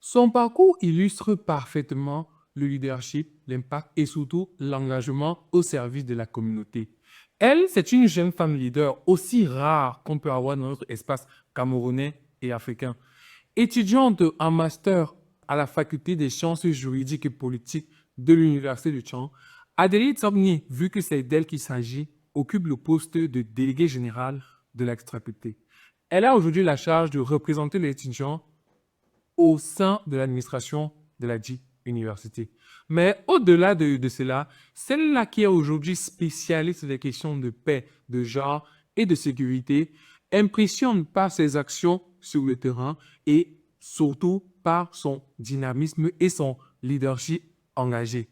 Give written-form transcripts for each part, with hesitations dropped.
Son parcours illustre parfaitement le leadership, l'impact et surtout l'engagement au service de la communauté. Elle, c'est une jeune femme leader aussi rare qu'on peut avoir dans notre espace camerounais et africain. Étudiante en master à la faculté des sciences juridiques et politiques de l'Université de Tchang, Adélie Tsogni, vu que c'est d'elle qu'il s'agit, occupe le poste de déléguée générale de l'ex-faculté. Elle a aujourd'hui la charge de représenter les étudiants au sein de l'administration de la dite université. Mais au-delà de cela, celle-là qui est aujourd'hui spécialiste des questions de paix, de genre et de sécurité impressionne par ses actions sur le terrain et surtout par son dynamisme et son leadership engagé.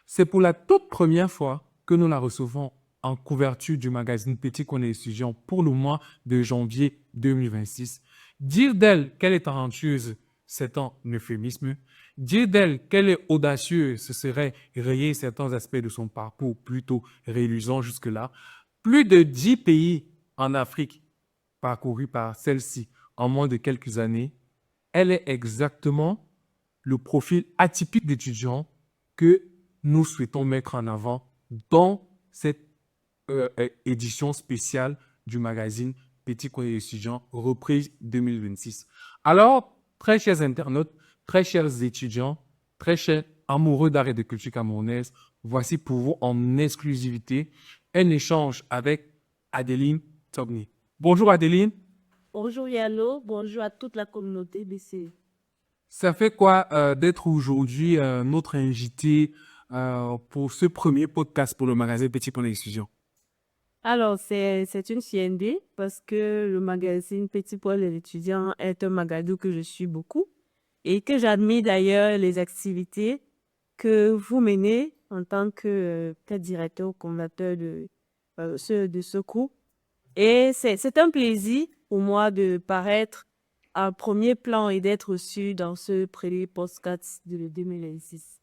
C'est pour la toute première fois que nous la recevons en couverture du magazine Petit qu'on est étudiant pour le mois de janvier 2026. Dire d'elle qu'elle est talentueuse, c'est un euphémisme. Dire d'elle qu'elle est audacieuse, ce serait rayer certains aspects de son parcours plutôt réluisant jusque-là. Plus de 10 pays en Afrique parcourus par celle-ci en moins de quelques années. Elle est exactement le profil atypique d'étudiant que nous souhaitons mettre en avant dans cette édition spéciale du magazine Petit Courrier étudiant, reprise 2026. Alors, très chers internautes, très chers étudiants, très chers amoureux d'art et de culture camerounaise, voici pour vous en exclusivité un échange avec Adeline Togni. Bonjour Adeline. Bonjour Yalo, bonjour à toute la communauté BC. Ça fait quoi d'être aujourd'hui notre invité pour ce premier podcast pour le magazine Petit Point d'Exclusion? Alors, c'est une CND parce que le magazine Petit Poil de l'étudiant est un magazine que je suis beaucoup et que j'admire d'ailleurs les activités que vous menez en tant que peut-être directeur ou fondateur de ce groupe. Et c'est un plaisir pour moi de paraître en premier plan et d'être reçu dans ce premier podcast de 2026.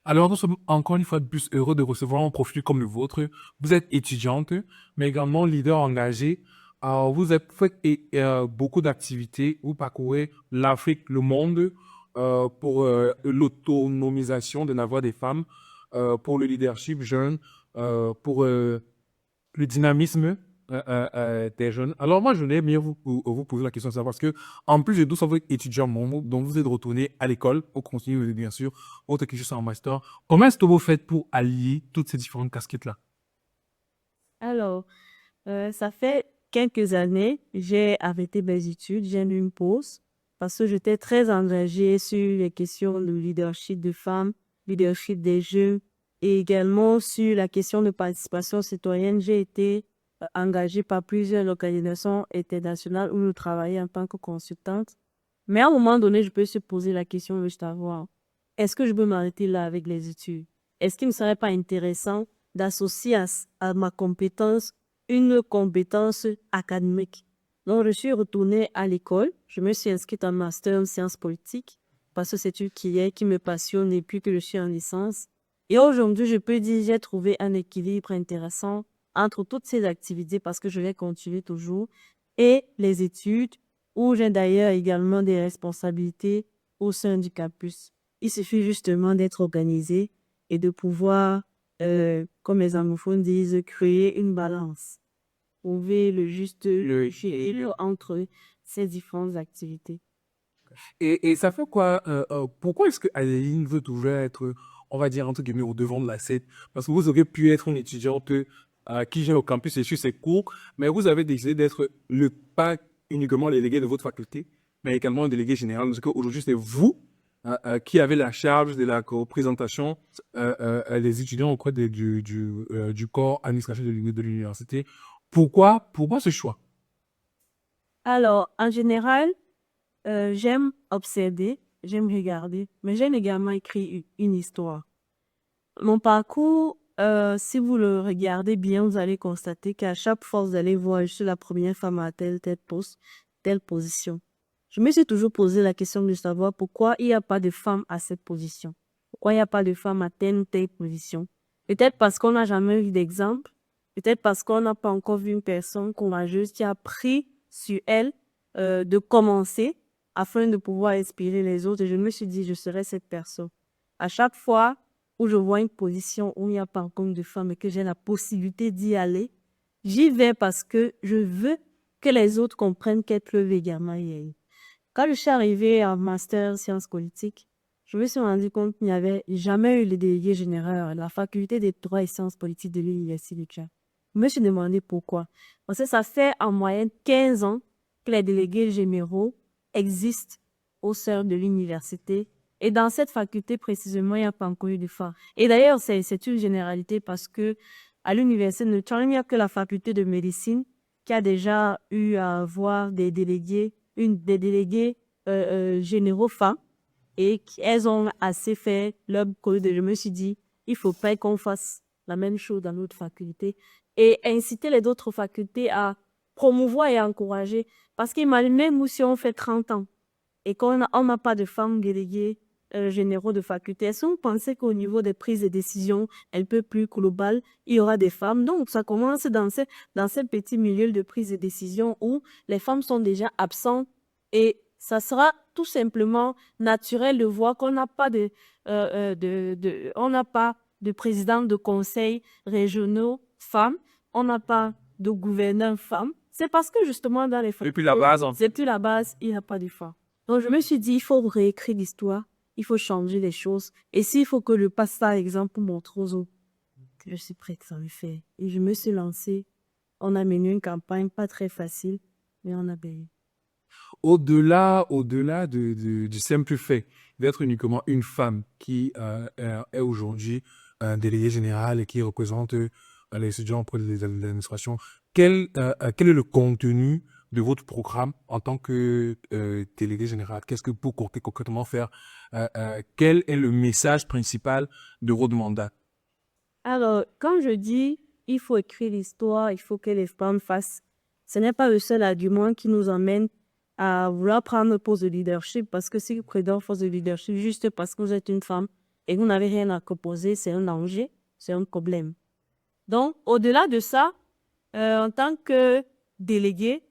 Alors, nous sommes encore une fois de plus heureux de recevoir un profil comme le vôtre. Vous êtes étudiante, mais également leader engagé. Vous avez fait beaucoup d'activités. Vous parcourez l'Afrique, le monde pour l'autonomisation de la voix des femmes, pour le leadership jeune, pour le dynamisme des jeunes. Alors moi, je voulais bien vous poser la question de savoir, parce que en plus de tout ça, vous êtes étudiant, donc vous êtes retourné à l'école pour continuer, bien sûr, votre cursus en master. Comment est-ce que vous faites pour allier toutes ces différentes casquettes-là? Alors, ça fait quelques années, j'ai arrêté mes études, j'ai mis une pause parce que j'étais très engagée sur les questions de leadership de femmes, leadership des jeunes et également sur la question de participation citoyenne. J'ai été engagée par plusieurs organisations internationales où je travaillais en tant que consultante. Mais à un moment donné, je peux se poser la question de savoir, est-ce que je peux m'arrêter là avec les études? Est-ce qu'il ne serait pas intéressant d'associer à ma compétence une compétence académique? Donc, je suis retournée à l'école. Je me suis inscrite en master en sciences politiques parce que c'est une filière qui me passionne et puis que je suis en licence. Et aujourd'hui, je peux dire j'ai trouvé un équilibre intéressant entre toutes ces activités parce que je vais continuer toujours et les études où j'ai d'ailleurs également des responsabilités au sein du campus. Il suffit justement d'être organisé et de pouvoir, comme les anglophones disent, créer une balance, trouver le juste équilibre entre ces différentes activités. Et ça fait quoi pourquoi est-ce que Adeline veut toujours être, on va dire, entre guillemets, au devant de la scène? Parce que vous auriez pu être une étudiante qui vient au campus et suit ses cours, mais vous avez décidé d'être pas uniquement le délégué de votre faculté, mais également le délégué général. Parce qu'aujourd'hui, c'est vous qui avez la charge de la représentation des étudiants auprès du corps administratif de l'université. Pourquoi ce choix? Alors, en général, j'aime observer, j'aime regarder, mais j'aime également écrire une histoire. Mon parcours, si vous le regardez bien, vous allez constater qu'à chaque fois, vous allez voir, je suis la première femme à telle poste, telle position. Je me suis toujours posé la question de savoir pourquoi il n'y a pas de femme à cette position. Pourquoi il n'y a pas de femme à telle ou telle position. Peut-être parce qu'on n'a jamais eu d'exemple. Peut-être parce qu'on n'a pas encore vu une personne courageuse qui a pris sur elle de commencer afin de pouvoir inspirer les autres. Et je me suis dit, je serai cette personne. À chaque fois où je vois une position où il n'y a pas encore de femme et que j'ai la possibilité d'y aller, j'y vais parce que je veux que les autres comprennent qu'elles peuvent également y aller. Quand je suis arrivée en master sciences politiques, je me suis rendu compte qu'il n'y avait jamais eu le délégué général à la faculté des droits et sciences politiques de l'Université de Tchad. Je me suis demandé pourquoi. Parce que ça fait en moyenne 15 ans que les délégués généraux existent au sein de l'université. Et dans cette faculté, précisément, il n'y a pas encore eu de femmes. Et d'ailleurs, c'est une généralité parce que à l'université de Tchad, il n'y a que la faculté de médecine qui a déjà eu à avoir des délégués généraux femmes et elles ont assez fait leur code. Je me suis dit, il faut pas qu'on fasse la même chose dans notre faculté et inciter les autres facultés à promouvoir et encourager. Parce qu'imaginez, nous, si on fait 30 ans et qu'on n'a pas de femmes déléguées généraux de faculté, est-ce que vous pensez qu'au niveau des prises de décision, un peu plus global, il y aura des femmes? Donc, ça commence dans ces petits milieux de prise de décision où les femmes sont déjà absentes et ça sera tout simplement naturel de voir qu'on n'a pas on n'a pas de président de conseils régionaux femmes, on n'a pas de gouverneur femmes. C'est parce que justement dans les Et puis la base, depuis la base, il n'y a pas de femmes. Donc je me suis dit, il faut réécrire l'histoire, il faut changer les choses. Et s'il faut que je passe ça, exemple, pour montrer aux autres que je suis prête à le faire. Et je me suis lancée. On a mené une campagne pas très facile, mais on a gagné. au-delà du simple fait d'être uniquement une femme qui est aujourd'hui un délégué général et qui représente les étudiants auprès de l'administration, quel est le contenu de votre programme en tant que délégué général? Qu'est-ce que vous comptez concrètement faire? Quel est le message principal de votre mandat? Alors, quand je dis il faut écrire l'histoire, il faut que les femmes fassent, ce n'est pas le seul argument qui nous emmène à vouloir prendre le poste de leadership, parce que si vous prenez un poste de leadership juste parce que vous êtes une femme et que vous n'avez rien à proposer, c'est un danger, c'est un problème. Donc, au-delà de ça, en tant que délégué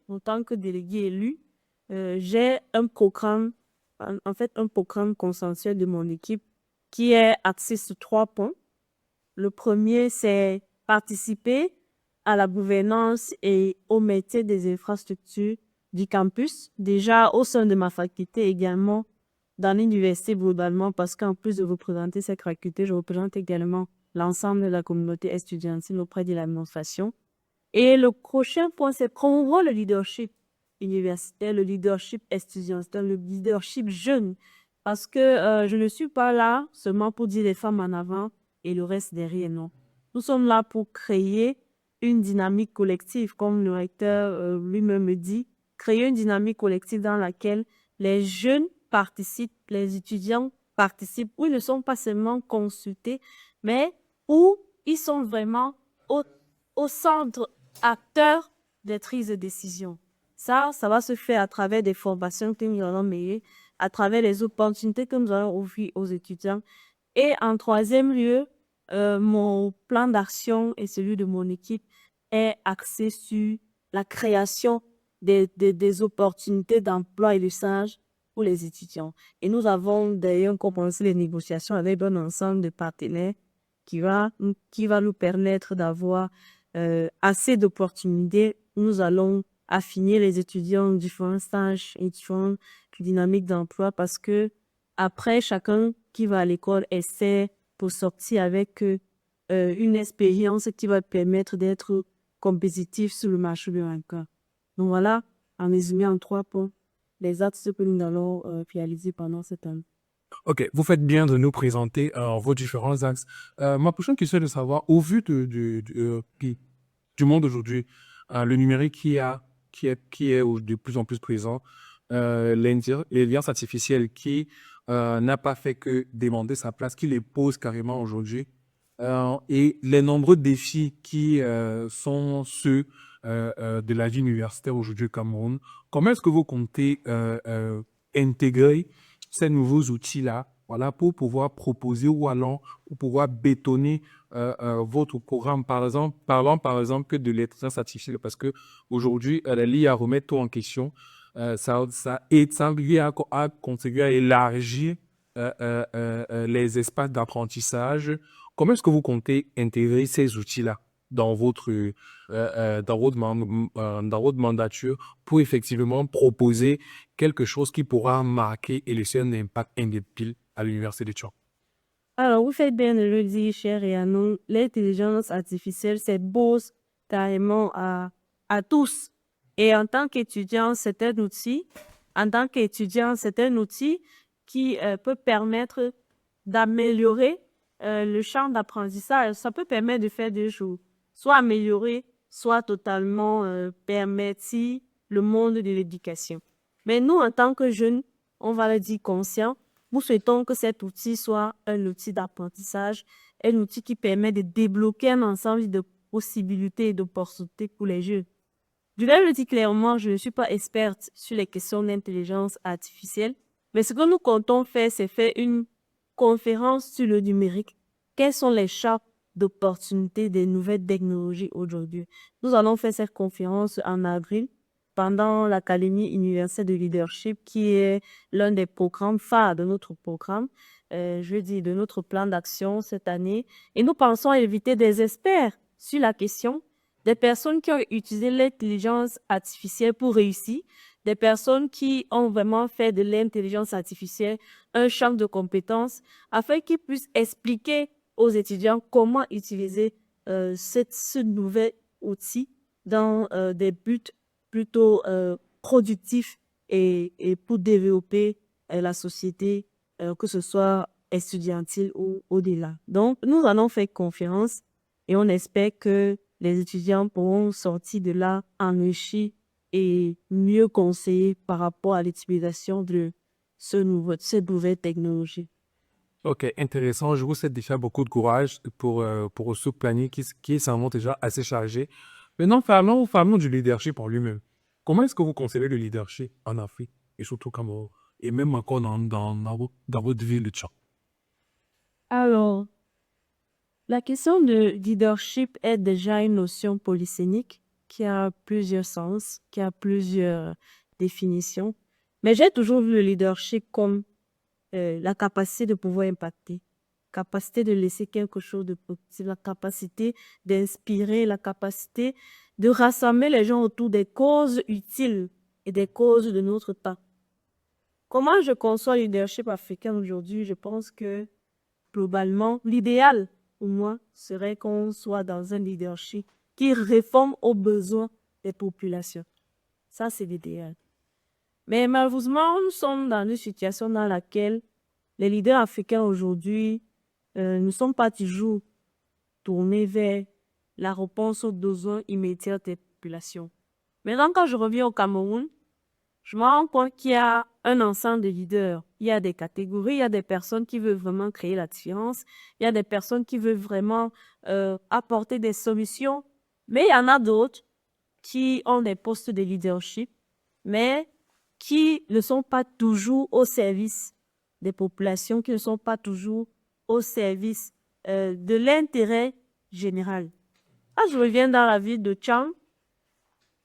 élu, j'ai un programme, en fait, un programme consensuel de mon équipe qui est axé sur 3 points. Le premier, c'est participer à la gouvernance et au métier des infrastructures du campus, déjà au sein de ma faculté, également dans l'université globalement, parce qu'en plus de représenter cette faculté, je représente également l'ensemble de la communauté estudiantine auprès de l'administration. Et le prochain point, c'est promouvoir le leadership universitaire, le leadership estudiantin, le leadership jeune, parce que je ne suis pas là seulement pour dire les femmes en avant et le reste derrière, non. Nous sommes là pour créer une dynamique collective, comme le recteur lui-même me dit, créer une dynamique collective dans laquelle les jeunes participent, les étudiants participent, où ils ne sont pas seulement consultés, mais où ils sont vraiment au centre acteur des prises de décision. Ça va se faire à travers des formations que nous allons mener, à travers les opportunités que nous allons offrir aux étudiants. Et en troisième lieu, mon plan d'action et celui de mon équipe est axé sur la création des opportunités d'emploi et de stage pour les étudiants. Et nous avons d'ailleurs commencé les négociations avec un ensemble de partenaires qui va nous permettre d'avoir assez d'opportunités. Nous allons affiner les étudiants en différents stages et différentes dynamiques d'emploi parce que après, chacun qui va à l'école essaie pour sortir avec une expérience qui va permettre d'être compétitif sur le marché de l'emploi. Donc voilà, en résumé en 3 points, les axes que nous allons réaliser pendant cette année. Ok, vous faites bien de nous présenter vos différents axes. Ma prochaine question est de savoir, au vu du monde aujourd'hui, le numérique qui est de plus en plus présent, l'intelligence artificielle qui n'a pas fait que demander sa place, qui les pose carrément aujourd'hui, et les nombreux défis qui sont ceux de la vie universitaire aujourd'hui au Cameroun. Comment est-ce que vous comptez intégrer ces nouveaux outils-là, voilà, pour pouvoir proposer ou alors pour pouvoir bétonner votre programme, parlant par exemple que de l'intelligence artificielle, parce que aujourd'hui, l'IA remet tout en question. ça vient à contribuer à élargir les espaces d'apprentissage. Comment est-ce que vous comptez intégrer ces outils-là dans votre mandature pour effectivement proposer quelque chose qui pourra marquer et laisser un impact indélébile à l'Université de Tchang? Alors, vous faites bien de le dire, cher Rhiannon, l'intelligence artificielle s'impose carrément à tous. Et en tant qu'étudiant, c'est un outil. En tant qu'étudiant, c'est un outil qui peut permettre d'améliorer le champ d'apprentissage. Ça peut permettre de faire deux choses. Soit améliorer, soit totalement permettre le monde de l'éducation. Mais nous, en tant que jeunes, on va le dire conscients, nous souhaitons que cet outil soit un outil d'apprentissage, un outil qui permet de débloquer un ensemble de possibilités et d'opportunités pour les jeunes. Je vais le dire clairement, je ne suis pas experte sur les questions d'intelligence artificielle, mais ce que nous comptons faire, c'est faire une conférence sur le numérique. Quels sont les champs d'opportunités des nouvelles technologies aujourd'hui? Nous allons faire cette conférence en avril pendant l'Académie universelle de leadership, qui est l'un des programmes phares de notre programme, de notre plan d'action cette année. Et nous pensons inviter des experts sur la question, des personnes qui ont utilisé l'intelligence artificielle pour réussir, des personnes qui ont vraiment fait de l'intelligence artificielle un champ de compétences, afin qu'ils puissent expliquer aux étudiants comment utiliser ce nouvel outil dans des buts plutôt productif et pour développer la société, que ce soit estudiantile ou au-delà. Donc, nous allons faire conférence et on espère que les étudiants pourront sortir de là enrichis et mieux conseillés par rapport à l'utilisation de cette nouvelle technologie. Ok, intéressant. Je vous souhaite déjà beaucoup de courage pour ce planning qui est sûrement déjà assez chargé. Maintenant, parlons du leadership en lui-même. Comment est-ce que vous concevez le leadership en Afrique et surtout au Cameroun et même encore dans votre ville de Tchad? Alors, la question de leadership est déjà une notion polysémique qui a plusieurs sens, qui a plusieurs définitions. Mais j'ai toujours vu le leadership comme la capacité de pouvoir impacter, capacité de laisser quelque chose de positif, la capacité d'inspirer, la capacité de rassembler les gens autour des causes utiles et des causes de notre temps. Comment je conçois le leadership africain aujourd'hui? Je pense que globalement, l'idéal pour moi serait qu'on soit dans un leadership qui réforme aux besoins des populations. Ça, c'est l'idéal. Mais malheureusement, nous sommes dans une situation dans laquelle les leaders africains aujourd'hui ne sont pas toujours tournés vers la réponse aux besoins immédiats des populations. Maintenant, quand je reviens au Cameroun, je me rends compte qu'il y a un ensemble de leaders. Il y a des catégories, il y a des personnes qui veulent vraiment créer la différence, il y a des personnes qui veulent vraiment apporter des solutions, mais il y en a d'autres qui ont des postes de leadership, mais qui ne sont pas toujours au service des populations, qui ne sont pas toujours au service de l'intérêt général. Ah, je reviens dans la ville de Tchang.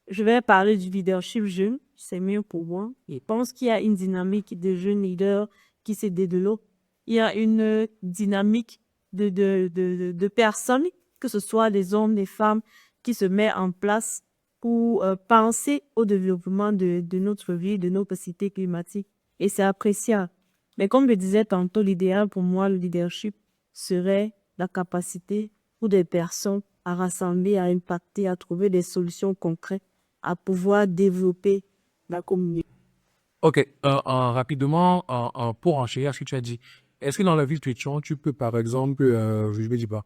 Je vais parler du leadership jeune, c'est mieux pour moi. Je pense qu'il y a une dynamique de jeunes leaders qui se développe. Il y a une dynamique de personnes, que ce soit des hommes, des femmes, qui se met en place pour penser au développement de notre vie, de notre cité climatique. Et c'est appréciable. Mais comme je disais tantôt, l'idéal pour moi, le leadership, serait la capacité pour des personnes à rassembler, à impacter, à trouver des solutions concrètes, à pouvoir développer la communauté. Ok, rapidement, pour enchérir ce que tu as dit, est-ce que dans la ville de Tchad, tu peux par exemple, je ne dis pas,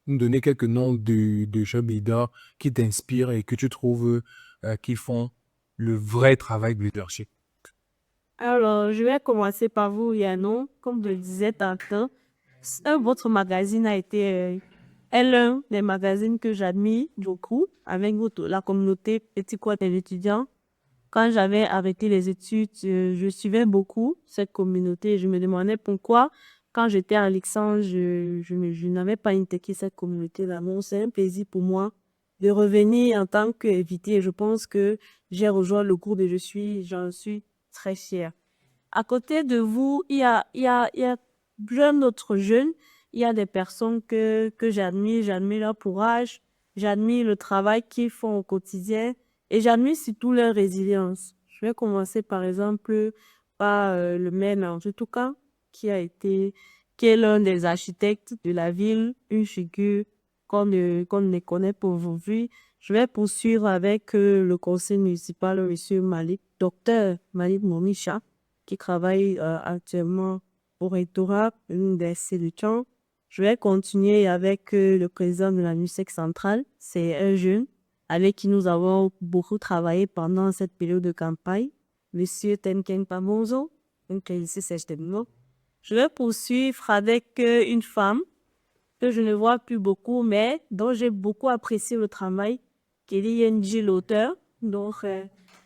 nous donner quelques noms de jeunes leaders qui t'inspirent et que tu trouves qui font le vrai travail de leadership? Alors, je vais commencer par vous, Yannon. Comme je le disais tantôt, votre magazine a été est l'un des magazines que j'admire beaucoup avec la communauté Petit Quad des étudiants. Quand j'avais arrêté les études, je suivais beaucoup cette communauté et je me demandais pourquoi, quand j'étais en licence, je n'avais pas intégré cette communauté-là. Donc, c'est un plaisir pour moi de revenir en tant qu'invité. Je pense que j'ai rejoint le groupe et j'en suis très fière. À côté de vous, il y a plein d'autres jeunes. Il y a des personnes que j'admire leur courage, j'admire le travail qu'ils font au quotidien et j'admire surtout leur résilience. Je vais commencer par exemple par le maire Nantou Toukan, qui est l'un des architectes de la ville, une figure qu'on ne connaît pas aujourd'hui. Je vais poursuivre avec le conseil municipal, monsieur Malik, docteur Malik Momicha, qui travaille actuellement au rectorat, une des sélections. Je vais continuer avec le président de la NUSEC centrale. C'est un jeune avec qui nous avons beaucoup travaillé pendant cette période de campagne, monsieur Tenken Pamonzo, donc ici c'est mot. Je vais poursuivre avec une femme que je ne vois plus beaucoup, mais dont j'ai beaucoup apprécié le travail, Kelly Yenji, l'auteur. Donc,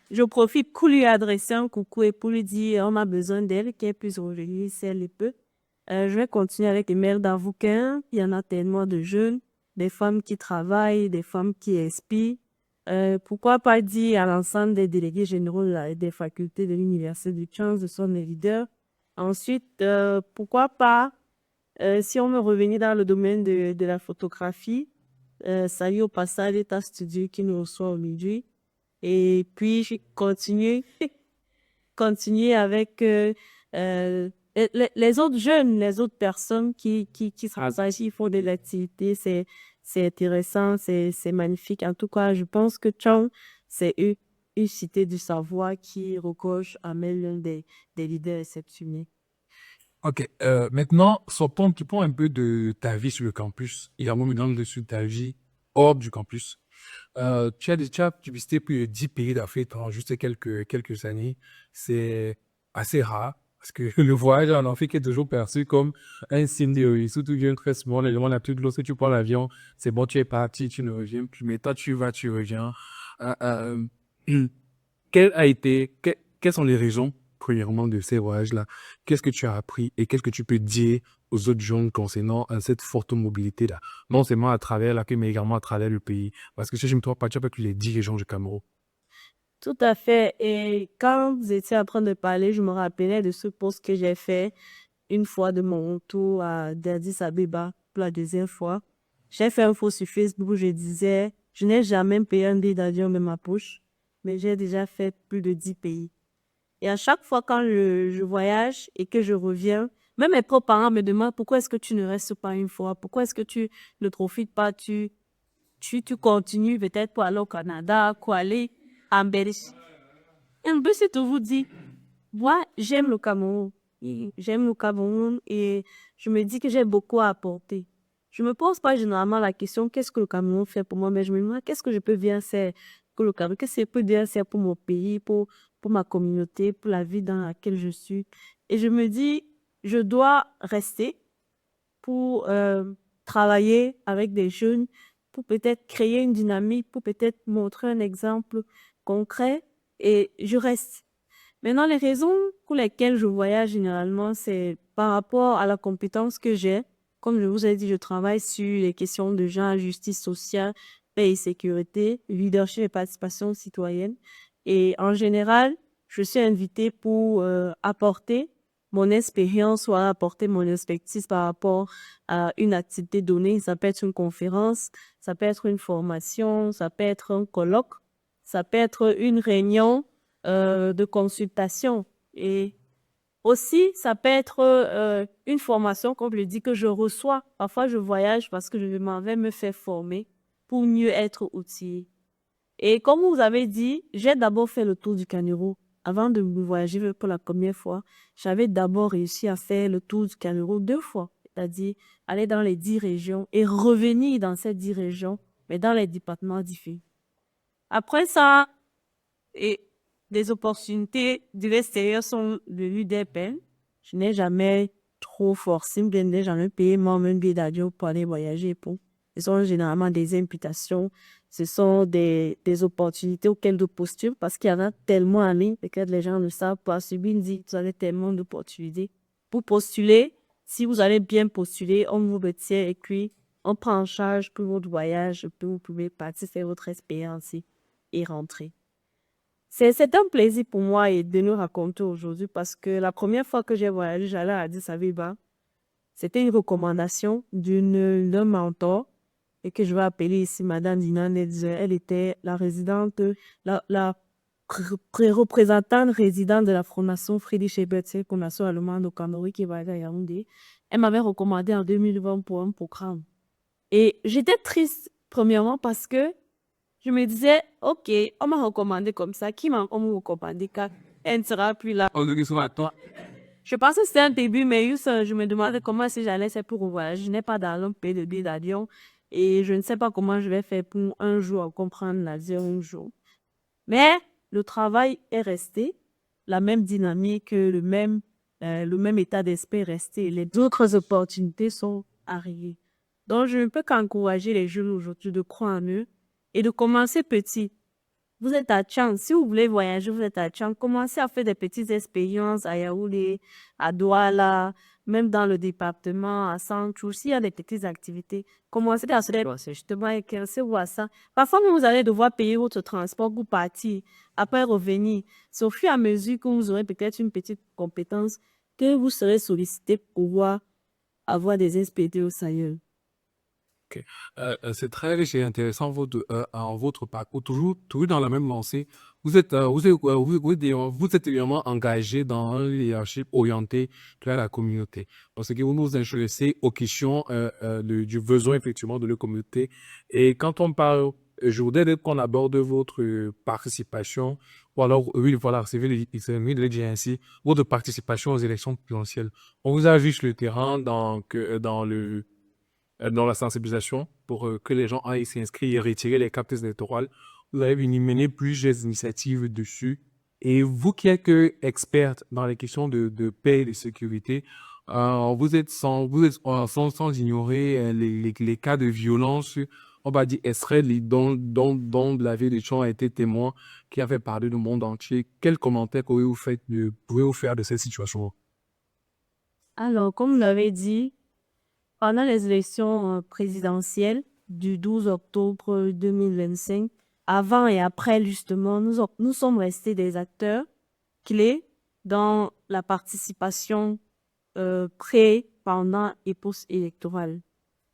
je profite pour lui adresser un coucou et pour lui dire on a besoin d'elle, qu'elle puisse revenir si elle le peut. Je vais continuer avec les maires d'Avouquin. Il y en a tellement de jeunes, des femmes qui travaillent, des femmes qui inspirent. Pourquoi pas dire à l'ensemble des délégués généraux des facultés de l'Université du Chance de son leader. Ensuite, pourquoi pas, si on veut revenir dans le domaine de la photographie, salut au passage l'État Studio qui nous reçoit aujourd'hui. Et puis, je continuer avec les autres jeunes, les autres personnes qui travaillent, ils font de l'activité. C'est intéressant, c'est magnifique. En tout cas, je pense que Chang, c'est une cité du savoir qui recoche à l'un des leaders exceptionnels. Ok, maintenant, sortons un petit peu un peu de ta vie sur le campus et avant maintenant de ta vie hors du campus. Tu as déjà visité plus de 10 pays d'Afrique en juste quelques années. C'est assez rare parce que le voyage en Afrique est toujours perçu comme un signe de réussite. Surtout bien très souvent, les gens l'habitude, lorsque tu prends l'avion, c'est bon, tu es parti, tu ne reviens plus. Mais toi, tu vas, tu reviens. Euh, euh, quelles sont les raisons, premièrement, de ces voyages-là? Qu'est-ce que tu as appris et qu'est-ce que tu peux dire aux autres jeunes concernant cette forte mobilité-là? Non seulement à travers l'accueil, mais également à travers le pays. Parce que si je ne me trompe pas, tu as avec les dirigeants du Cameroun. Tout à fait. Et quand vous étiez en train de parler, je me rappelais de ce post que j'ai fait une fois de mon retour à Addis Abeba pour la deuxième fois. J'ai fait un post sur Facebook où je disais, je n'ai jamais payé un billet d'avion de ma poche, mais j'ai déjà fait plus de 10 pays. Et à chaque fois quand je voyage et que je reviens, même mes propres parents me demandent pourquoi est-ce que tu ne restes pas une fois, pourquoi est-ce que tu ne profites pas, tu continues peut-être pour aller au Canada, pour aller en Belgique. Et un peu c'est tout vous dit. Moi, j'aime le Cameroun. J'aime le Cameroun et je me dis que j'ai beaucoup à apporter. Je me pose pas généralement la question qu'est-ce que le Cameroun fait pour moi, mais je me demande qu'est-ce que je peux bien faire pour le Cameroun, qu'est-ce que je peux bien faire pour mon pays, pour ma communauté, pour la vie dans laquelle je suis. Et je me dis, je dois rester pour travailler avec des jeunes, pour peut-être créer une dynamique, pour peut-être montrer un exemple concret et je reste. Maintenant, les raisons pour lesquelles je voyage généralement, c'est par rapport à la compétence que j'ai. Comme je vous ai dit, je travaille sur les questions de genre, justice sociale, paix et sécurité, leadership et participation citoyenne. Et en général, je suis invitée pour apporter mon expérience ou apporter mon expertise par rapport à une activité donnée. Ça peut être une conférence, ça peut être une formation, ça peut être un colloque, ça peut être une réunion de consultation. Et aussi, ça peut être une formation, comme je le dis, que je reçois. Parfois, je voyage parce que je m'en vais me faire former pour mieux être outillée. Et comme vous avez dit, j'ai d'abord fait le tour du Cameroun. Avant de voyager pour la première fois, j'avais d'abord réussi à faire le tour du Cameroun 2 fois. C'est-à-dire aller dans les 10 régions et revenir dans ces 10 régions, mais dans les départements différents. Après ça, et des opportunités de l'extérieur sont venues des peines. Je n'ai jamais trop forcé, je n'ai jamais payé moi-même billet d'avion pour aller voyager. Ce sont généralement des imputations, ce sont des opportunités auxquelles de postuler parce qu'il y en a tellement en ligne et que les gens ne savent pas. Celui me dit, vous avez tellement d'opportunités. Pour postuler, si vous allez bien postuler, on vous retient et puis on prend en charge pour votre voyage, vous pouvez partir faire votre expérience et rentrer. C'est un plaisir pour moi de nous raconter aujourd'hui parce que la première fois que j'ai voyagé, j'allais à Addis Abeba. C'était une recommandation d'un mentor et que je vais appeler ici Madame Dina Nedze. Elle était la résidente, la représentante résidente de la Fondation Friedrich Ebert, c'est une fondation allemande au Cameroun qui va à Yaoundé. Elle m'avait recommandé en 2020 pour un programme. Et j'étais triste, premièrement, parce que je me disais, OK, on m'a recommandé comme ça. Qui m'a recommandé quand elle ne sera plus là? Je pensais que c'était un début, mais juste, je me demandais comment si j'allais faire pour voyager. Je n'ai pas d'argent pour payer le billet d'avion et je ne sais pas comment je vais faire pour un jour comprendre l'avion un jour. Mais le travail est resté, la même dynamique, le même état d'esprit est resté. Les autres opportunités sont arrivées. Donc, je ne peux qu'encourager les jeunes aujourd'hui de croire en eux et de commencer petit. Vous êtes à Tchang. Si vous voulez voyager, vous êtes à Tchang. Commencez à faire des petites expériences à Yaoundé, à Douala, même dans le département, à Sanchou. S'il y a des petites activités, commencez à se dire, justement, éclaircez voir ça. Parfois, vous allez devoir payer votre transport pour partir, après revenir. C'est au fur et à mesure que vous aurez peut-être une petite compétence que vous serez sollicité pour pouvoir avoir des expériences ailleurs. Ok. C'est très riche et intéressant en votre parcours, toujours dans la même lancée. Vous êtes également engagé dans un leadership orienté vers la communauté. Parce que vous nous intéressez aux questions du besoin effectivement de la communauté. Et quand on parle, je voudrais qu'on aborde votre participation, ou alors, oui, voilà, c'est mieux de le dire ainsi, votre participation aux élections présidentielles. On vous a vu sur le terrain dans la sensibilisation pour que les gens aillent s'inscrire et retirer les cartes électorales. Vous avez mené plusieurs initiatives dessus. Et vous qui êtes experte dans les questions de paix et de sécurité, sans ignorer les cas de violence, on va dire, extraits dont la ville de Tchon a été témoin, qui a fait parler du monde entier. Quel commentaire pouvez-vous faire de cette situation? Alors, comme vous l'avez dit, pendant les élections présidentielles du 12 octobre 2025, avant et après, justement, nous sommes restés des acteurs clés dans la participation pré, pendant et post-électorale.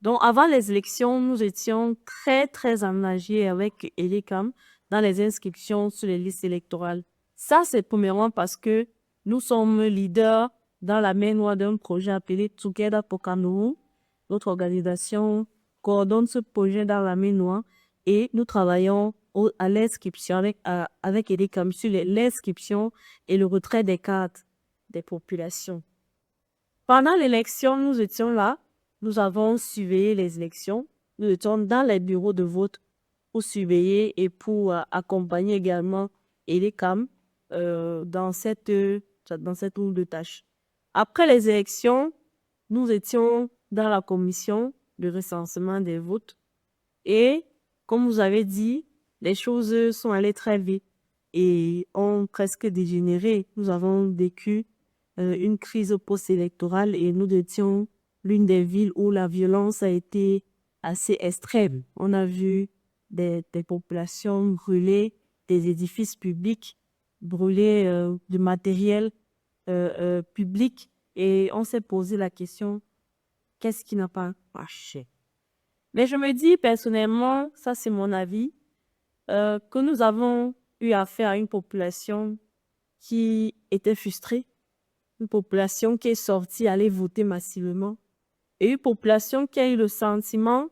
Donc, avant les élections, nous étions très, très engagés avec Elecam dans les inscriptions sur les listes électorales. Ça, c'est premièrement parce que nous sommes leaders dans la main noire d'un projet appelé Together for Cameroun. Notre organisation coordonne ce projet dans la main noire et nous travaillons à l'inscription avec Elecam sur l'inscription et le retrait des cartes des populations. Pendant l'élection, nous étions là. Nous avons surveillé les élections. Nous étions dans les bureaux de vote pour surveiller et pour accompagner également Elecam dans cette ligne de tâches. Après les élections, nous étions dans la commission de recensement des votes et, comme vous avez dit, les choses sont allées très vite et ont presque dégénéré. Nous avons vécu une crise post-électorale et nous étions l'une des villes où la violence a été assez extrême. On a vu des populations brûler, des édifices publics brûler, du matériel public et on s'est posé la question, qu'est-ce qui n'a pas marché? Mais je me dis personnellement, ça c'est mon avis, que nous avons eu affaire à une population qui était frustrée, une population qui est sortie aller voter massivement et une population qui a eu le sentiment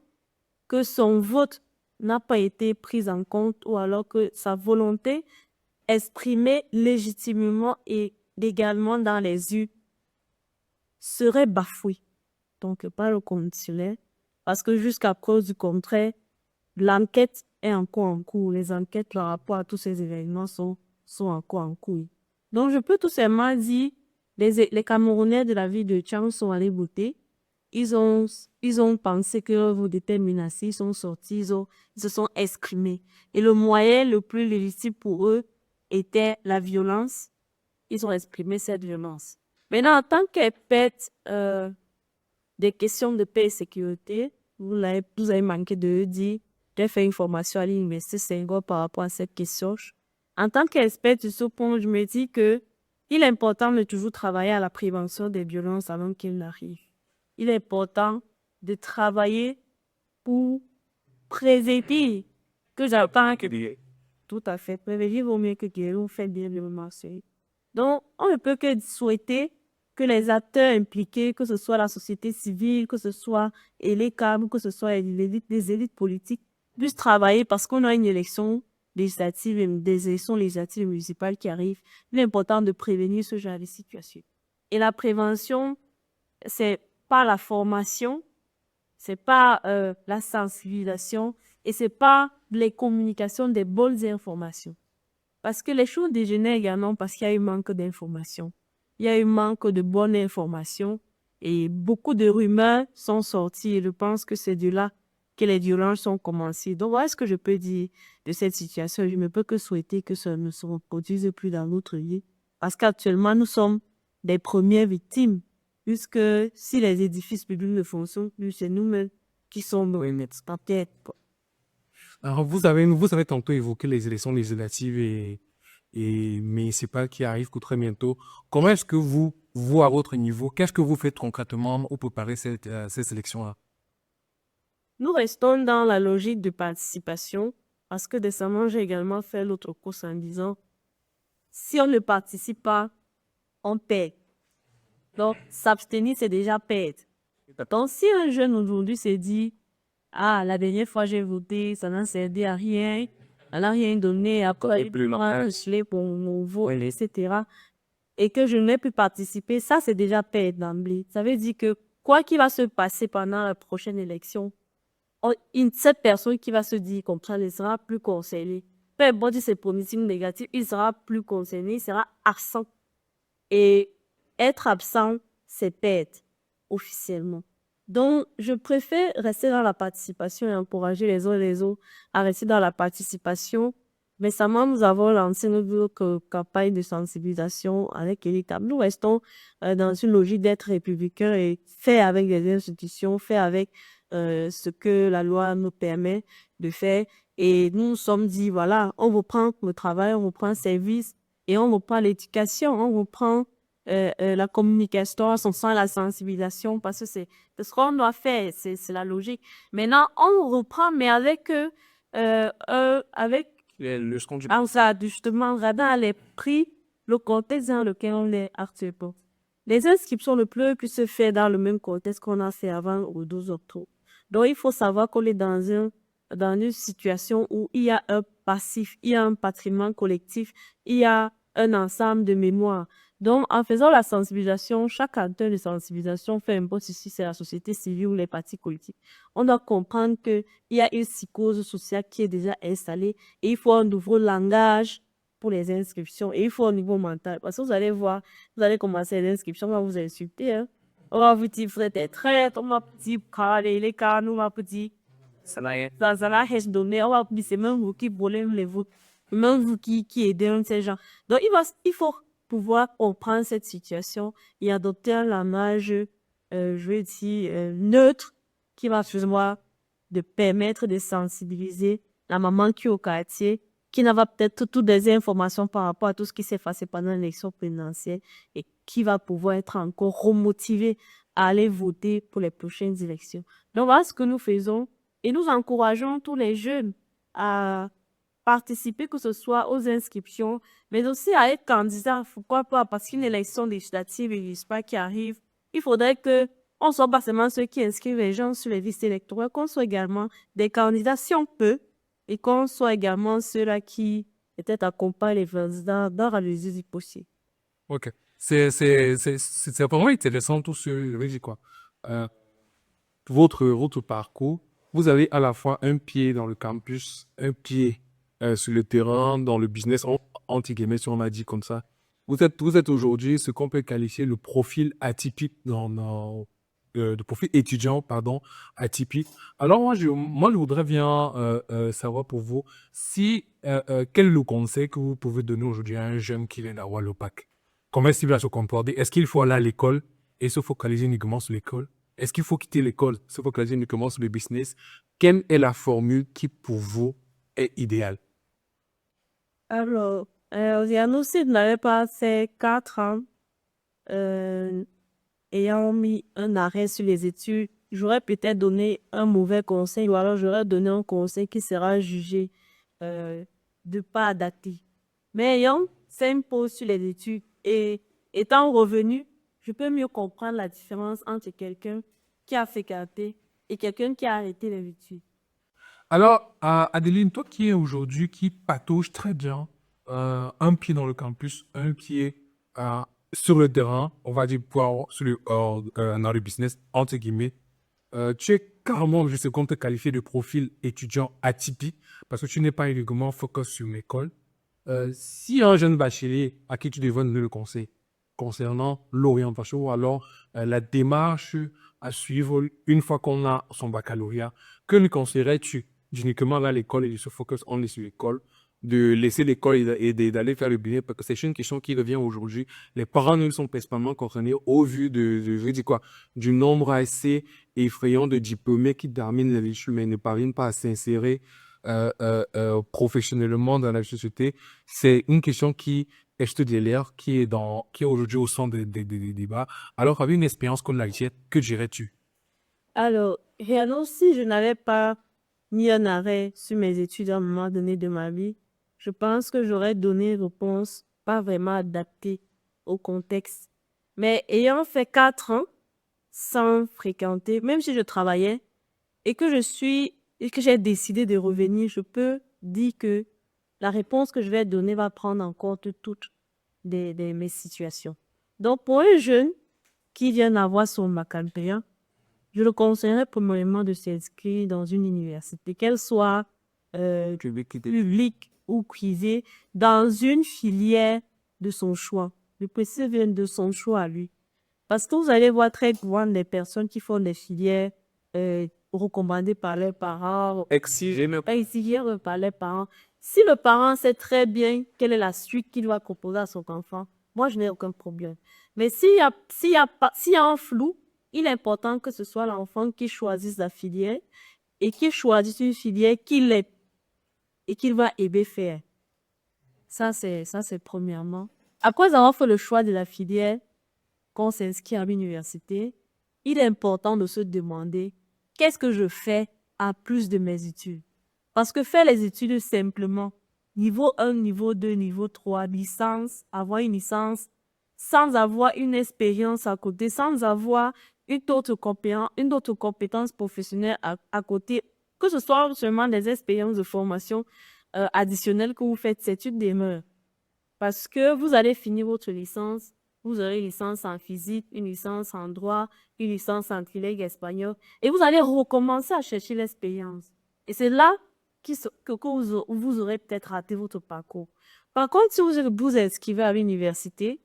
que son vote n'a pas été pris en compte ou alors que sa volonté exprimée légitimement et légalement dans les urnes serait bafouée. Donc, pas le conditionnel, parce que jusqu'à cause du contraire, l'enquête est encore en cours. Les enquêtes par rapport à tous ces événements sont encore en cours. Donc, je peux tout simplement dire, les Camerounais de la ville de Tchang sont allés voter. Ils ont pensé que leur vote était menacé, ils sont sortis, ils se sont exprimés. Et le moyen le plus légitime pour eux était la violence. Ils ont exprimé cette violence. Maintenant, en tant qu'expert des questions de paix et sécurité, vous avez manqué de dire, j'ai fait une formation à l'Université Senghor par rapport à cette question. En tant qu'expert sur ce point, je me dis que il est important de toujours travailler à la prévention des violences avant qu'elles n'arrivent. Il est important de travailler pour prévenir, que j'entends que tout à fait, prévenir vaut mieux que guérir, vous faites bien de me mentionner. Donc, on ne peut que souhaiter que les acteurs impliqués, que ce soit la société civile, que ce soit les câbles, que ce soit les élites politiques, puissent travailler parce qu'on a une élection législative, des élections législatives municipales qui arrivent. Il est important de prévenir ce genre de situation. Et la prévention, c'est pas la formation, c'est pas la sensibilisation et c'est pas les communications des bonnes informations. Parce que les choses dégénèrent également parce qu'il y a eu manque d'informations. Il y a eu manque de bonnes informations et beaucoup de rumeurs sont sorties et je pense que c'est de là que les violences ont commencé. Donc voilà ce que je peux dire de cette situation. Je ne peux que souhaiter que ça ne se reproduise plus dans notre vie parce qu'actuellement nous sommes des premières victimes puisque si les édifices publics ne fonctionnent plus, c'est nous-mêmes qui sommes en tête. Alors, vous avez tantôt évoqué les élections législatives et municipales qui arrivent très bientôt. Comment est-ce que vous, à votre niveau, qu'est-ce que vous faites concrètement pour préparer ces élections-là? Nous restons dans la logique de participation parce que récemment, j'ai également fait l'autre course en disant si on ne participe pas, on perd. Donc, s'abstenir, c'est déjà perdre. Donc, si un jeune aujourd'hui se dit ah, la dernière fois j'ai voté, ça n'a servi à rien, ça n'a rien donné, après, je l'ai pour mon vote, etc. Et que je n'ai pu participer, ça, c'est déjà perdre d'emblée. Ça veut dire que quoi qu'il va se passer pendant la prochaine élection, cette personne qui va se dire comme ça ne sera plus concernée. Peu importe si c'est positif ou négatif, il sera plus concerné, il sera absent. Et être absent, c'est perdre officiellement. Donc, je préfère rester dans la participation et encourager les uns et les autres à rester dans la participation. Récemment, nous avons lancé notre campagne de sensibilisation avec Elitab. Nous restons dans une logique d'être républicain et faire avec les institutions, faire avec ce que la loi nous permet de faire. Et nous nous sommes dit, voilà, on reprend le travail, on reprend le service et on reprend l'éducation, on reprend la communication, on sent la sensibilisation parce que c'est ce qu'on doit faire, c'est la logique. Maintenant, on reprend, mais avec Le second du... ça, justement, dans les prix, le contexte dans lequel on est actuellement. Les inscriptions ne peuvent plus se faire dans le même contexte qu'on a fait avant au 12 octobre. Donc, il faut savoir qu'on est dans une situation où il y a un passif, il y a un patrimoine collectif, il y a un ensemble de mémoire. Donc, en faisant la sensibilisation, chaque acteur de sensibilisation fait un peu ici, c'est la société civile ou les partis politiques. On doit comprendre qu'il y a une psychose sociale qui est déjà installée et il faut un nouveau langage pour les inscriptions et il faut un niveau mental. Parce que vous allez voir, vous allez commencer les inscriptions, on va vous insulter. Hein. On va vous dire, vous êtes des traîtres, on va vous dire, les canons, on va vous dire, ça n'a rien donné, on va vous dire, c'est même vous qui volez les vôtres, même vous qui aidez ces gens. Donc, il faut pouvoir comprendre cette situation et adopter un langage, je veux dire, neutre, qui va moi de permettre de sensibiliser la maman qui est au quartier, qui n'a pas peut-être toutes des informations par rapport à tout ce qui s'est passé pendant l'élection présidentielle et qui va pouvoir être encore remotivée à aller voter pour les prochaines élections. Donc voilà ce que nous faisons et nous encourageons tous les jeunes à participer, que ce soit aux inscriptions, mais aussi à être candidat. Pourquoi pas? Parce qu'une élection législative et municipale qui arrive, il faudrait que on soit pas seulement ceux qui inscrivent les gens sur les listes électorales, qu'on soit également des candidats si on peut, et qu'on soit également ceux-là qui peut-être accompagnent les candidats dans la mesure du possible. Ok. C'est vraiment intéressant tout ce, je vais dire quoi. Euh, votre parcours, vous avez à la fois un pied dans le campus, un pied sur le terrain, dans le business, entre guillemets, si on m'a dit comme ça. Vous êtes aujourd'hui ce qu'on peut qualifier le profil atypique de profil étudiant, pardon, atypique. Alors moi, je voudrais bien savoir pour vous quel est le conseil que vous pouvez donner aujourd'hui à un jeune qui vient d'avoir le bac. Comment est-ce qu'il va se comporter? Est-ce qu'il faut aller à l'école et se focaliser uniquement sur l'école? Est-ce qu'il faut quitter l'école, se focaliser uniquement sur le business? Quelle est la formule qui, pour vous, est idéale? Alors, Oriano, si je n'avais pas ces 4 ans, euh, ayant mis un arrêt sur les études, j'aurais peut-être donné un mauvais conseil ou alors j'aurais donné un conseil qui sera jugé euh, de pas adapté. Mais ayant fait une pause sur les études et étant revenu, je peux mieux comprendre la différence entre quelqu'un qui a fréquenté et quelqu'un qui a arrêté les études. Alors, Adeline, toi qui es aujourd'hui, qui patauge très bien, un pied dans le campus, un pied euh, sur le terrain, on va dire dans le business, entre guillemets, tu es carrément, je sais qu'on te qualifier de profil étudiant atypique parce que tu n'es pas uniquement focus sur l'école. Si un jeune bachelier à qui tu devrais donner le conseil concernant l'orientation ou alors la démarche à suivre une fois qu'on a son baccalauréat, que lui conseillerais-tu d'uniquement aller à l'école et de se focus on est sur l'école, de laisser l'école d'aller faire le business parce que c'est une question qui revient aujourd'hui. Les parents ne sont principalement concernés au vu je dis quoi, du nombre assez effrayant de diplômés qui terminent les études mais ne parviennent pas à s'insérer professionnellement dans la société. C'est une question qui est juste derrière, qui est aujourd'hui au centre des débats. Alors, avec une expérience comme la tienne, que dirais-tu? Alors, réellement, si je n'avais pas mis un arrêt sur mes études à un moment donné de ma vie, je pense que j'aurais donné une réponse pas vraiment adaptée au contexte. Mais ayant fait 4 ans sans fréquenter, même si je travaillais et que j'ai décidé de revenir, je peux dire que la réponse que je vais donner va prendre en compte toutes mes situations. Donc, pour un jeune qui vient d'avoir son baccalauréat, je le conseillerais premièrement de s'inscrire dans une université, qu'elle soit publique ou privée, dans une filière de son choix. Le précis vient de son choix à lui. Parce que vous allez voir très souvent des personnes qui font des filières recommandées par leurs parents, Exigé, mais exigées par les parents. Si le parent sait très bien quelle est la suite qu'il va proposer à son enfant, moi, je n'ai aucun problème. Mais s'il y a un flou, il est important que ce soit l'enfant qui choisisse la filière et qui choisisse une filière qu'il va aimer faire. Ça, c'est premièrement. Après avoir fait le choix de la filière, qu'on s'inscrit à l'université, il est important de se demander qu'est-ce que je fais en plus de mes études. Parce que faire les études simplement, niveau 1, niveau 2, niveau 3, licence, avoir une licence, sans avoir une expérience à côté, sans avoir une autre compétence professionnelle à côté, que ce soit seulement des expériences de formation additionnelles que vous faites, c'est une demeure. Parce que vous allez finir votre licence, vous aurez une licence en physique, une licence en droit, une licence en trilingue espagnol, et vous allez recommencer à chercher l'expérience. Et c'est là que vous aurez peut-être raté votre parcours. Par contre, si vous inscrivez à l'université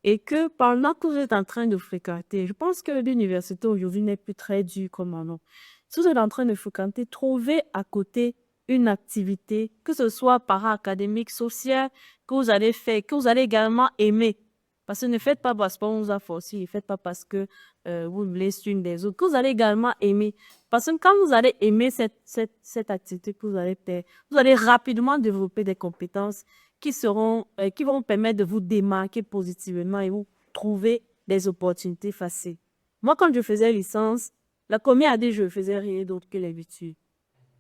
et que pendant que vous êtes en train de fréquenter, je pense que l'université aujourd'hui n'est plus très dure comme avant. Si vous êtes en train de fréquenter, trouvez à côté une activité, que ce soit para-académique, sociale, que vous allez faire, que vous allez également aimer. Parce que ne faites pas parce qu'on vous a forcé, ne faites pas parce que vous voulez une des autres, que vous allez également aimer. Parce que quand vous allez aimer cette activité que vous allez faire, vous allez rapidement développer des compétences qui vont permettre de vous démarquer positivement et vous trouver des opportunités faciles. Moi, quand je faisais licence, la première année, je ne faisais rien d'autre que les études.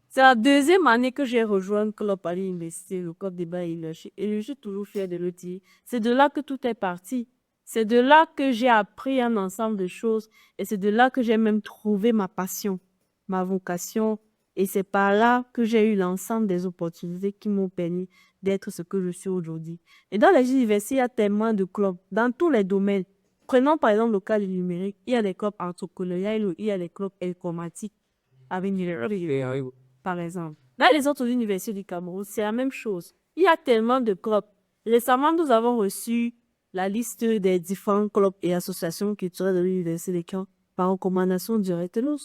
C'est la deuxième année que j'ai rejoint le club à l'université, le club débat et leadership, et je suis toujours fière de le dire. C'est de là que tout est parti. C'est de là que j'ai appris un ensemble de choses et c'est de là que j'ai même trouvé ma passion, ma vocation. Et c'est par là que j'ai eu l'ensemble des opportunités qui m'ont permis d'être ce que je suis aujourd'hui. Et dans les universités, il y a tellement de clubs dans tous les domaines. Prenons par exemple le cas du numérique, il y a des clubs entrepreneuriaux, il y a des clubs informatiques avec par exemple. Dans les autres universités du Cameroun, c'est la même chose. Il y a tellement de clubs. Récemment, nous avons reçu la liste des différents clubs et associations culturelles de l'Université de Caen par recommandation directe. Nous,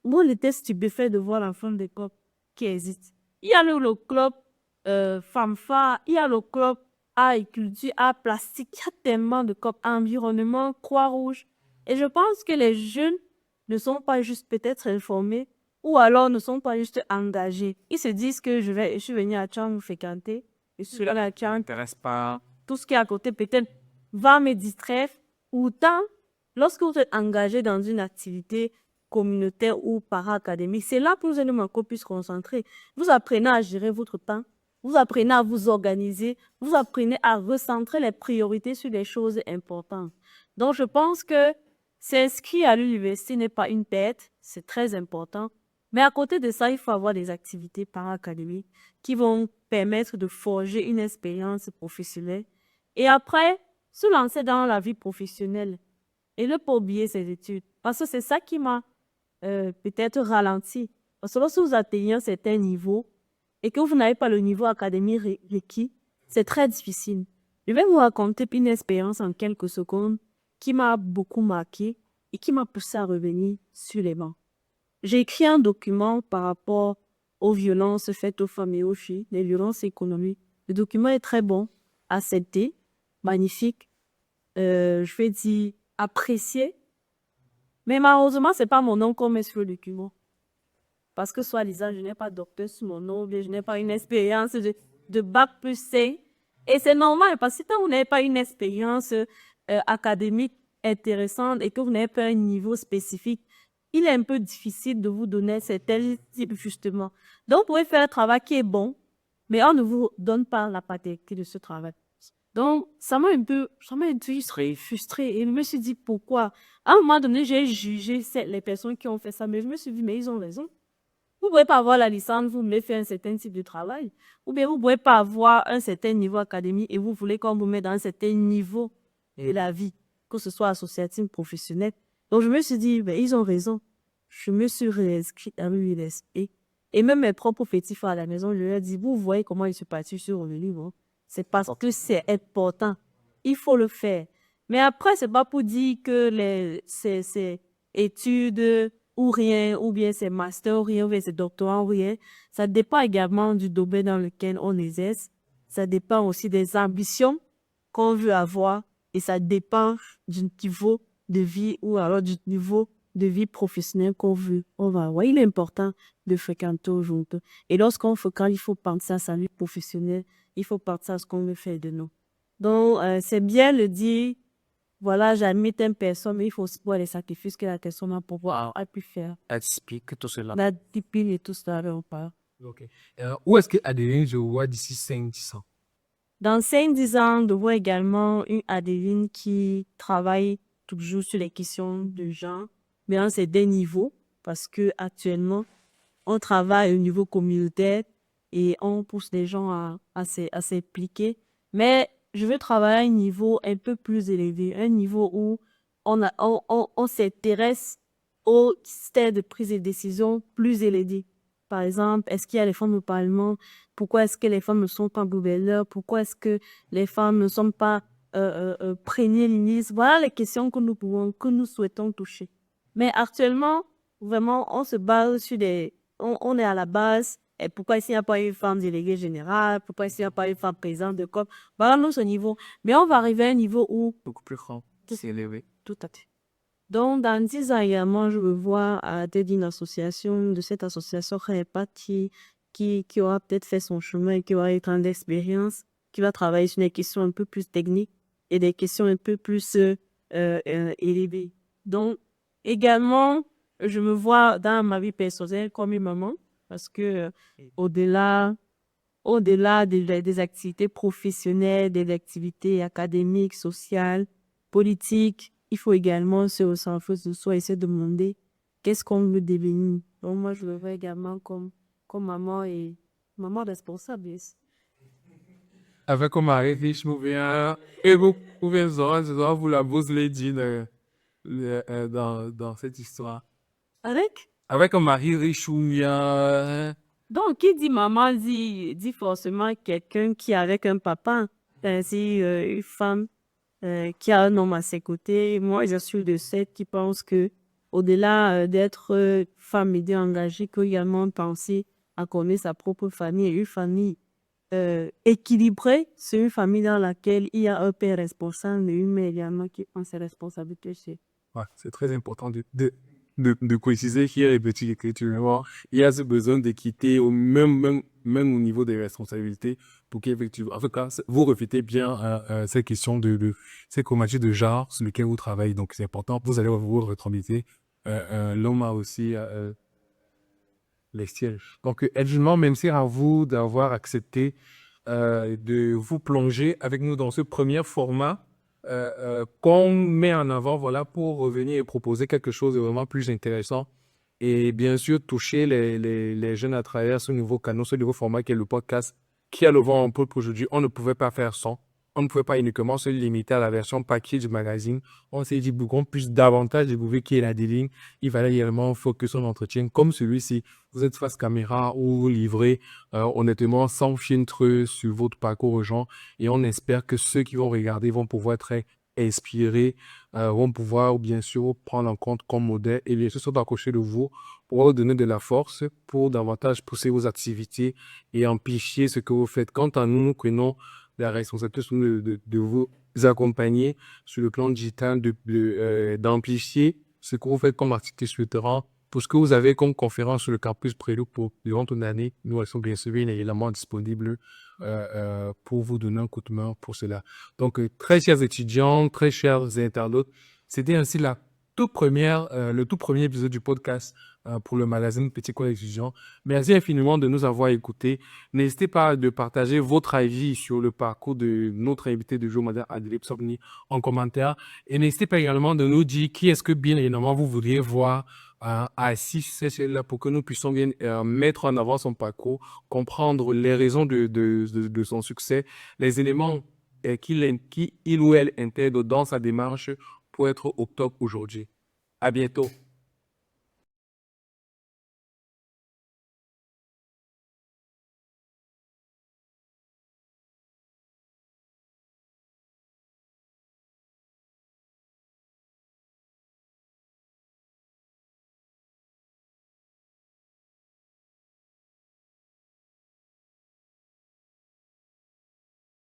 on était stupéfaits de voir l'ensemble des clubs qui existent. Il y a le club FAMFA, il y a le club art et culture, art plastique. Il y a tellement de clubs environnement, Croix-Rouge. Et je pense que les jeunes ne sont pas juste peut-être informés ou alors ne sont pas juste engagés. Ils se disent que je suis venu à Tchang me fréquenter, je suis là à Tchang, M'intéresse pas. tout ce qui est à côté peut-être va me distraire. Pourtant, lorsque vous êtes engagé dans une activité communautaire ou para-académique, c'est là que vous allez encore plus concentrer. Vous apprenez à gérer votre temps, vous apprenez à vous organiser, vous apprenez à recentrer les priorités sur les choses importantes. Donc, je pense que s'inscrire à l'université n'est pas une perte, c'est très important. Mais à côté de ça, il faut avoir des activités para-académiques qui vont permettre de forger une expérience professionnelle et après, se lancer dans la vie professionnelle et ne pas oublier ses études. Parce que c'est ça qui m'a peut-être ralenti. Parce que lorsque vous atteignez un certain niveau et que vous n'avez pas le niveau académique requis, c'est très difficile. Je vais vous raconter une expérience en quelques secondes qui m'a beaucoup marqué et qui m'a poussé à revenir sur les bancs. J'ai écrit un document par rapport aux violences faites aux femmes et aux filles, les violences économiques. Le document est très bon, accepté, magnifique, je vais dire apprécié. Mais malheureusement, ce n'est pas mon nom qu'on met sur le document. Parce que soi-disant, je n'ai pas de docteur sur mon nom, je n'ai pas une expérience de bac plus C. Et c'est normal, parce que quand vous n'avez pas une expérience académique intéressante et que vous n'avez pas un niveau spécifique, il est un peu difficile de vous donner certains types justement. Donc, vous pouvez faire un travail qui est bon, mais on ne vous donne pas la paternité de ce travail. Donc, ça m'a un peu frustrée. Et je me suis dit, pourquoi? À un moment donné, j'ai jugé les personnes qui ont fait ça, mais je me suis dit, mais ils ont raison. Vous ne pouvez pas avoir la licence, vous voulez faire un certain type de travail. Ou bien vous ne pouvez pas avoir un certain niveau académique et vous voulez qu'on vous mette dans un certain niveau de la vie, que ce soit associatif, professionnel. Donc, je me suis dit, ben, ils ont raison. Je me suis réinscrite à l'UNSP. Et même mes propres petits frères à la maison, je leur ai dit, vous voyez comment ils se battent sur le livre. C'est parce que c'est important. Il faut le faire. Mais après, c'est pas pour dire que ces études ou rien, ou bien c'est master ou rien, ou bien c'est doctorat ou rien. Ça dépend également du domaine dans lequel on exerce. Ça dépend aussi des ambitions qu'on veut avoir et ça dépend du niveau de vie ou alors du niveau de vie professionnelle qu'on veut. On va avoir. Il est important de fréquenter aujourd'hui. Et lorsqu'on fréquente, il faut penser à sa vie professionnelle. Il faut penser à ce qu'on veut faire de nous. Donc, c'est bien de dire, voilà, j'admets une personne, mais il faut aussi voir les sacrifices que la personne a pu faire. Explique tout cela. La discipline et tout ça, on parle. Ok. Où est-ce que Adeline, je vois d'ici 5-10 ans? Dans 5-10 ans, je vois également une Adeline qui travaille toujours sur les questions de genre, mais à un certain niveau, parce que actuellement, on travaille au niveau communautaire et on pousse les gens à s'impliquer. Mais je veux travailler à un niveau un peu plus élevé, un niveau où on s'intéresse aux stades de prise de décision plus élevés. Par exemple, est-ce qu'il y a les femmes au Parlement? Pourquoi est-ce que les femmes ne sont pas gouverneurs? Pourquoi est-ce que les femmes ne sont pas premiers ministres? Voilà les questions que nous souhaitons toucher. Mais actuellement, vraiment, on se base sur on est à la base. Et pourquoi ici il n'y a pas une femme déléguée générale? Pourquoi ici il n'y a pas une femme présidente de COP? Voilà notre niveau. Mais on va arriver à un niveau où... Beaucoup plus grand. C'est élevé. Tout à fait. Donc, dans 10 ans également, je me vois à tête d'une association, de cette association REPAT qui aura peut-être fait son chemin et qui aura eu tant d'expérience, qui va travailler sur des questions un peu plus techniques et des questions un peu plus élevées. Donc, également, je me vois dans ma vie personnelle comme une maman parce que au-delà des activités professionnelles, des activités académiques, sociales, politiques, il faut également se recentrer sur soi et se demander qu'est-ce qu'on veut devenir. Donc moi, je le vois également comme maman et maman responsable. Avec un mari riche, nous bien, et vous pouvez vous la boss lady dans cette histoire. Avec? Avec un mari riche ou bien, Donc, qui dit maman dit forcément quelqu'un qui est avec un papa, ainsi une femme qui a un homme à ses côtés. Moi, je suis de celle qui pense que au-delà d'être femme et engagée, qu'il faut également penser à connaître sa propre famille et une famille équilibrée. C'est une famille dans laquelle il y a un père responsable et une mère également qui prend ses responsabilités. ouais, c'est très important de de préciser qu'il y a les petits écritures. Il y a ce besoin d'équité même au niveau des responsabilités pour qu'effectivement, en tout cas, vous reflétez bien ces questions ces chromaties de genre sur lesquelles vous travaillez. Donc, c'est important. Vous allez vous retransmettre. L'homme a aussi les sièges. Donc, Edgemont, même si à vous d'avoir accepté de vous plonger avec nous dans ce premier format qu'on met en avant, voilà, pour revenir et proposer quelque chose de vraiment plus intéressant. Et bien sûr, toucher les jeunes à travers ce nouveau canal, ce nouveau format qui est le podcast, qui a le vent un peu pour aujourd'hui. On ne pouvait pas faire sans. On ne pouvait pas uniquement se limiter à la version papier du magazine. On s'est dit, pour qu'on puisse davantage découvrir qui est la D-Ligne, il fallait également focus son entretien comme celui-ci. Vous êtes face caméra ou vous livrez honnêtement sans filtre sur votre parcours aux gens. Et on espère que ceux qui vont regarder vont pouvoir être inspirés, vont pouvoir bien sûr prendre en compte comme modèle et bien sûr sont accrochés de vous pour vous donner de la force pour davantage pousser vos activités et amplifier ce que vous faites. Quant à nous, nous prenons la responsabilité sur nous de vous accompagner sur le plan digital, d'amplifier ce que vous faites comme activité sur le terrain. Pour ce que vous avez comme conférence sur le campus Prélude durant une année, nous sommes bien sûr également disponibles pour vous donner un coup de main pour cela. Donc, très chers étudiants, très chers internautes, c'était ainsi le tout premier épisode du podcast pour le magazine Petit Coin étudiant. Merci infiniment de nous avoir écoutés. N'hésitez pas de partager votre avis sur le parcours de notre invité du jour, Mme Adélie Psobni, en commentaire. Et n'hésitez pas également de nous dire qui est-ce que bien évidemment vous voudriez voir assis sur cette là pour que nous puissions bien mettre en avant son parcours, comprendre les raisons de son succès, les éléments qu'il ou elle intègre dans sa démarche pour être au top aujourd'hui. À bientôt.